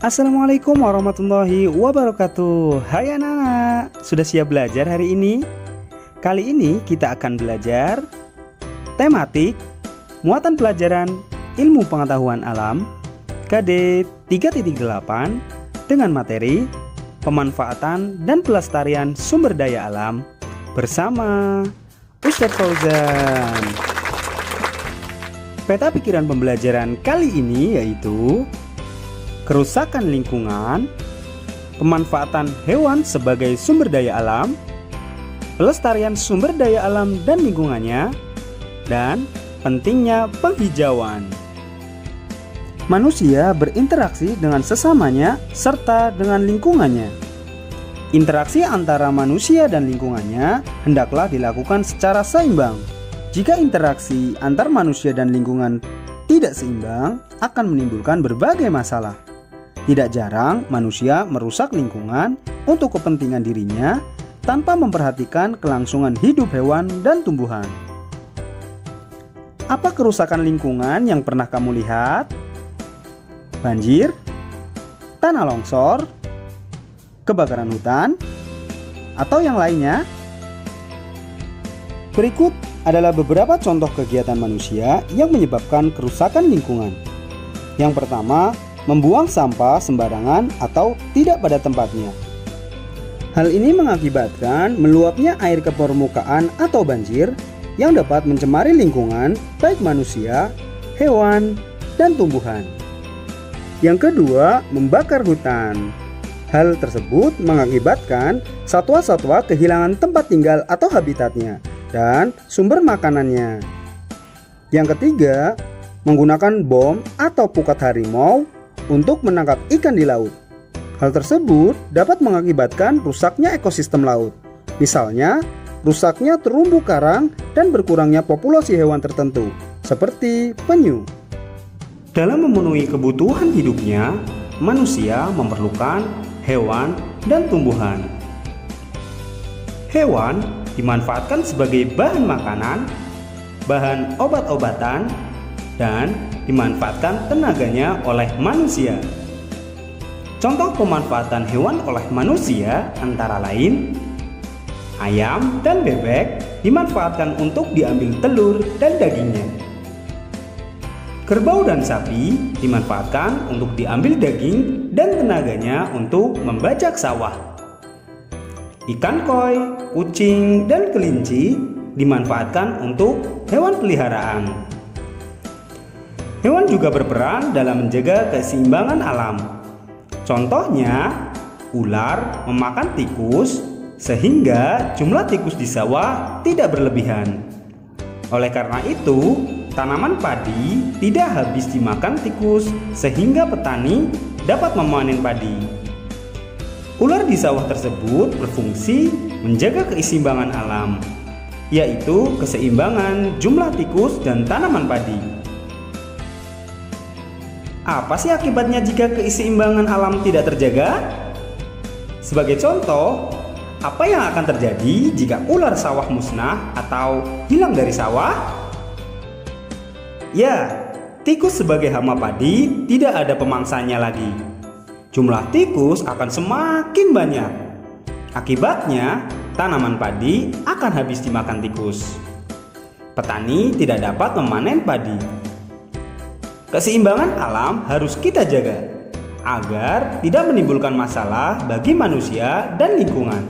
Assalamualaikum warahmatullahi wabarakatuh. Hai anak-anak, sudah siap belajar hari ini? Kali ini kita akan belajar tematik muatan pelajaran ilmu pengetahuan alam KD 3.8 dengan materi pemanfaatan dan pelestarian sumber daya alam bersama Ustadz Fauzan. Peta pikiran pembelajaran kali ini yaitu kerusakan lingkungan, pemanfaatan hewan sebagai sumber daya alam, pelestarian sumber daya alam dan lingkungannya, dan pentingnya penghijauan. Manusia berinteraksi dengan sesamanya serta dengan lingkungannya. Interaksi antara manusia dan lingkungannya hendaklah dilakukan secara seimbang. Jika interaksi antar manusia dan lingkungan tidak seimbang, akan menimbulkan berbagai masalah. Tidak jarang manusia merusak lingkungan untuk kepentingan dirinya tanpa memperhatikan kelangsungan hidup hewan dan tumbuhan. Apa kerusakan lingkungan yang pernah kamu lihat? Banjir, tanah longsor, kebakaran hutan, atau yang lainnya? Berikut adalah beberapa contoh kegiatan manusia yang menyebabkan kerusakan lingkungan. Yang pertama, membuang sampah sembarangan atau tidak pada tempatnya. Hal ini mengakibatkan meluapnya air ke permukaan atau banjir yang dapat mencemari lingkungan baik manusia, hewan, dan tumbuhan. Yang kedua, membakar hutan. Hal tersebut mengakibatkan satwa-satwa kehilangan tempat tinggal atau habitatnya dan sumber makanannya. Yang ketiga, menggunakan bom atau pukat harimau untuk menangkap ikan di laut. Hal tersebut dapat mengakibatkan rusaknya ekosistem laut. Misalnya, rusaknya terumbu karang dan berkurangnya populasi hewan tertentu, seperti penyu. Dalam memenuhi kebutuhan hidupnya, manusia memerlukan hewan dan tumbuhan. Hewan dimanfaatkan sebagai bahan makanan, bahan obat-obatan, dan dimanfaatkan tenaganya oleh manusia. Contoh pemanfaatan hewan oleh manusia antara lain ayam dan bebek dimanfaatkan untuk diambil telur dan dagingnya. Kerbau dan sapi dimanfaatkan untuk diambil daging dan tenaganya untuk membajak sawah. Ikan koi, kucing, dan kelinci dimanfaatkan untuk hewan peliharaan. Hewan juga berperan dalam menjaga keseimbangan alam. Contohnya, ular memakan tikus sehingga jumlah tikus di sawah tidak berlebihan. Oleh karena itu, tanaman padi tidak habis dimakan tikus sehingga petani dapat memanen padi. Ular di sawah tersebut berfungsi menjaga keseimbangan alam, yaitu keseimbangan jumlah tikus dan tanaman padi. Apa sih akibatnya jika keseimbangan alam tidak terjaga? Sebagai contoh, apa yang akan terjadi jika ular sawah musnah atau hilang dari sawah? Ya, tikus sebagai hama padi tidak ada pemangsanya lagi. Jumlah tikus akan semakin banyak. Akibatnya, tanaman padi akan habis dimakan tikus. Petani tidak dapat memanen padi. Keseimbangan alam harus kita jaga agar tidak menimbulkan masalah bagi manusia dan lingkungan.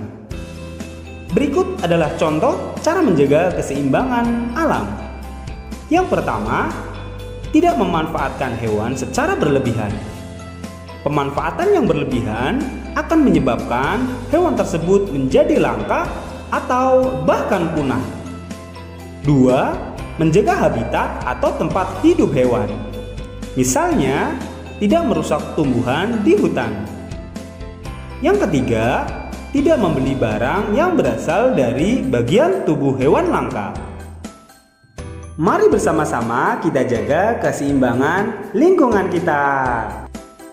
Berikut adalah contoh cara menjaga keseimbangan alam. Yang pertama, tidak memanfaatkan hewan secara berlebihan. Pemanfaatan yang berlebihan akan menyebabkan hewan tersebut menjadi langka atau bahkan punah. 2. Menjaga habitat atau tempat hidup hewan. Misalnya, tidak merusak tumbuhan di hutan. Yang ketiga, tidak membeli barang yang berasal dari bagian tubuh hewan langka. Mari bersama-sama kita jaga keseimbangan lingkungan kita.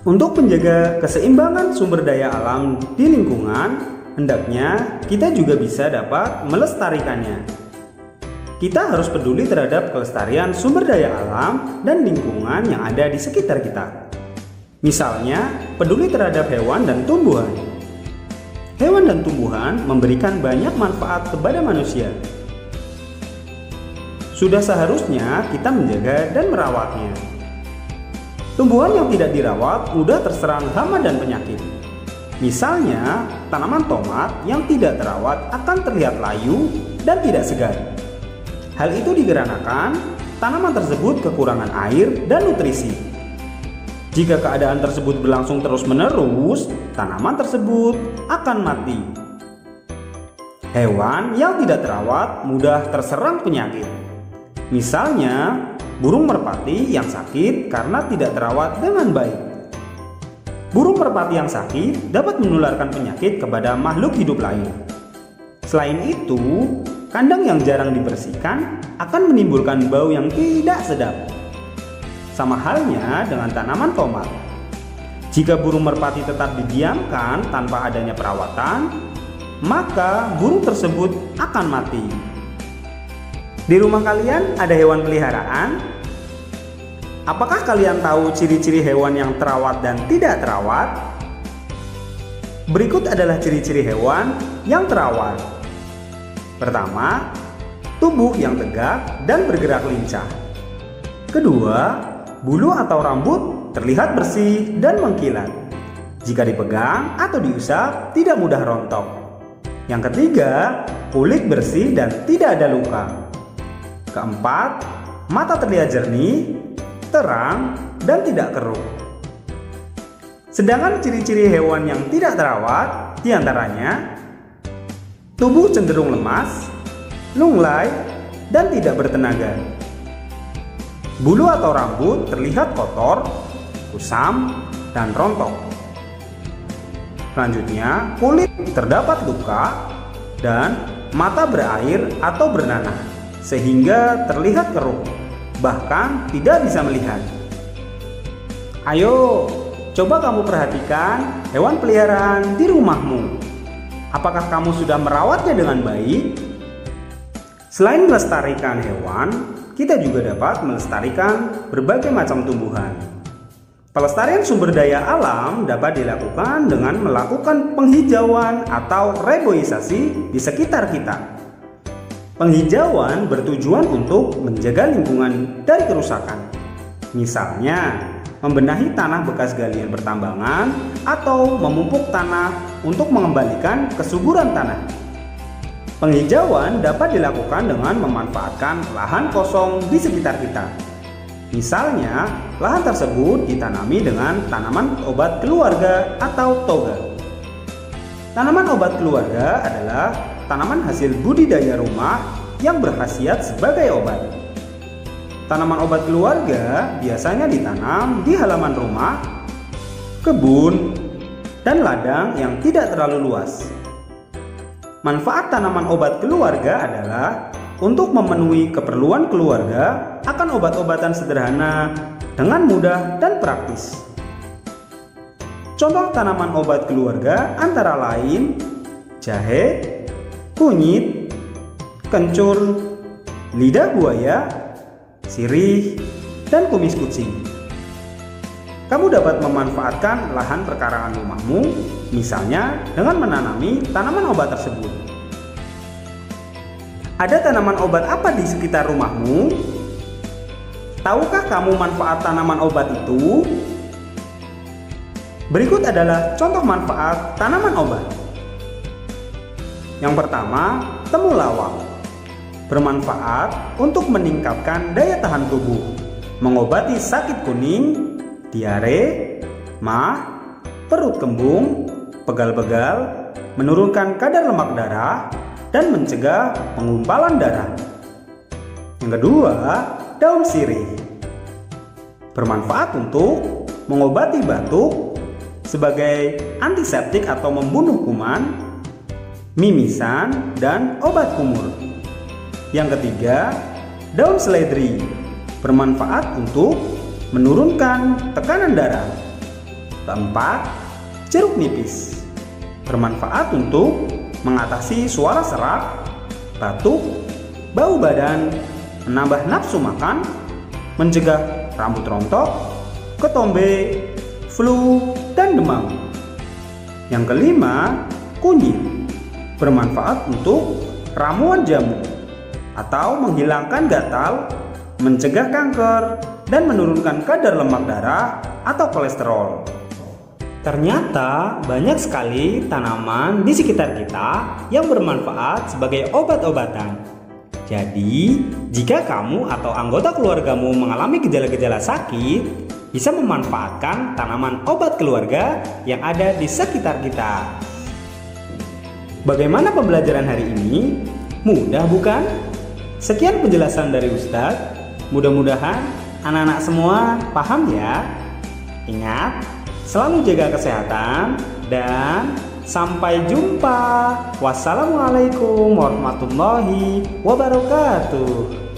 Untuk menjaga keseimbangan sumber daya alam di lingkungan, hendaknya kita juga bisa dapat melestarikannya. Kita harus peduli terhadap kelestarian sumber daya alam dan lingkungan yang ada di sekitar kita. Misalnya, peduli terhadap hewan dan tumbuhan. Hewan dan tumbuhan memberikan banyak manfaat kepada manusia. Sudah seharusnya kita menjaga dan merawatnya. Tumbuhan yang tidak dirawat mudah terserang hama dan penyakit. Misalnya, tanaman tomat yang tidak terawat akan terlihat layu dan tidak segar. Hal itu dikarenakan tanaman tersebut kekurangan air dan nutrisi. Jika keadaan tersebut berlangsung terus-menerus, tanaman tersebut akan mati. Hewan yang tidak terawat mudah terserang penyakit. Misalnya, burung merpati yang sakit karena tidak terawat dengan baik. Burung merpati yang sakit dapat menularkan penyakit kepada makhluk hidup lain. Selain itu, kandang yang jarang dibersihkan akan menimbulkan bau yang tidak sedap. Sama halnya dengan tanaman tomat. Jika burung merpati tetap didiamkan tanpa adanya perawatan, maka burung tersebut akan mati. Di rumah kalian ada hewan peliharaan? Apakah kalian tahu ciri-ciri hewan yang terawat dan tidak terawat? Berikut adalah ciri-ciri hewan yang terawat. Pertama, tubuh yang tegak dan bergerak lincah. Kedua, bulu atau rambut terlihat bersih dan mengkilat. Jika dipegang atau diusap, tidak mudah rontok. Yang ketiga, kulit bersih dan tidak ada luka. Keempat, mata terlihat jernih, terang, dan tidak keruh. Sedangkan ciri-ciri hewan yang tidak terawat diantaranya tubuh cenderung lemas, lunglai, dan tidak bertenaga. Bulu atau rambut terlihat kotor, kusam, dan rontok. Selanjutnya, kulit terdapat luka dan mata berair atau bernanah sehingga terlihat keruh, bahkan tidak bisa melihat. Ayo, coba kamu perhatikan hewan peliharaan di rumahmu. Apakah kamu sudah merawatnya dengan baik? Selain melestarikan hewan, kita juga dapat melestarikan berbagai macam tumbuhan. Pelestarian sumber daya alam dapat dilakukan dengan melakukan penghijauan atau reboisasi di sekitar kita. Penghijauan bertujuan untuk menjaga lingkungan dari kerusakan. Misalnya, membenahi tanah bekas galian pertambangan atau memupuk tanah untuk mengembalikan kesuburan tanah. Penghijauan dapat dilakukan dengan memanfaatkan lahan kosong di sekitar kita. Misalnya, lahan tersebut ditanami dengan tanaman obat keluarga atau toga. Tanaman obat keluarga adalah tanaman hasil budidaya rumah yang berkhasiat sebagai obat. Tanaman obat keluarga biasanya ditanam di halaman rumah, kebun, dan ladang yang tidak terlalu luas. Manfaat tanaman obat keluarga adalah untuk memenuhi keperluan keluarga akan obat-obatan sederhana dengan mudah dan praktis. Contoh tanaman obat keluarga antara lain jahe, kunyit, kencur, lidah buaya, sirih, dan kumis kucing. Kamu dapat memanfaatkan lahan perkarangan rumahmu, misalnya dengan menanami tanaman obat tersebut. Ada tanaman obat apa di sekitar rumahmu? Tahukah kamu manfaat tanaman obat itu? Berikut adalah contoh manfaat tanaman obat. Yang pertama, temulawak. Bermanfaat untuk meningkatkan daya tahan tubuh, mengobati sakit kuning, diare, mah, perut kembung, pegal-pegal, menurunkan kadar lemak darah, dan mencegah penggumpalan darah. Yang kedua, daun sirih. Bermanfaat untuk mengobati batuk, sebagai antiseptik atau membunuh kuman, mimisan, dan obat kumur. Yang ketiga, daun seledri. Bermanfaat untuk menurunkan tekanan darah. Keempat, jeruk nipis. Bermanfaat untuk mengatasi suara serak, batuk, bau badan, menambah nafsu makan, mencegah rambut rontok, ketombe, flu, dan demam. Yang kelima, kunyit. Bermanfaat untuk ramuan jamu atau menghilangkan gatal, mencegah kanker, dan menurunkan kadar lemak darah atau kolesterol. Ternyata banyak sekali tanaman di sekitar kita yang bermanfaat sebagai obat-obatan. Jadi, jika kamu atau anggota keluargamu mengalami gejala-gejala sakit, bisa memanfaatkan tanaman obat keluarga yang ada di sekitar kita. Bagaimana pembelajaran hari ini? Mudah bukan? Sekian penjelasan dari Ustadz. Mudah-mudahan anak-anak semua paham ya. Ingat, selalu jaga kesehatan dan sampai jumpa. Wassalamualaikum warahmatullahi wabarakatuh.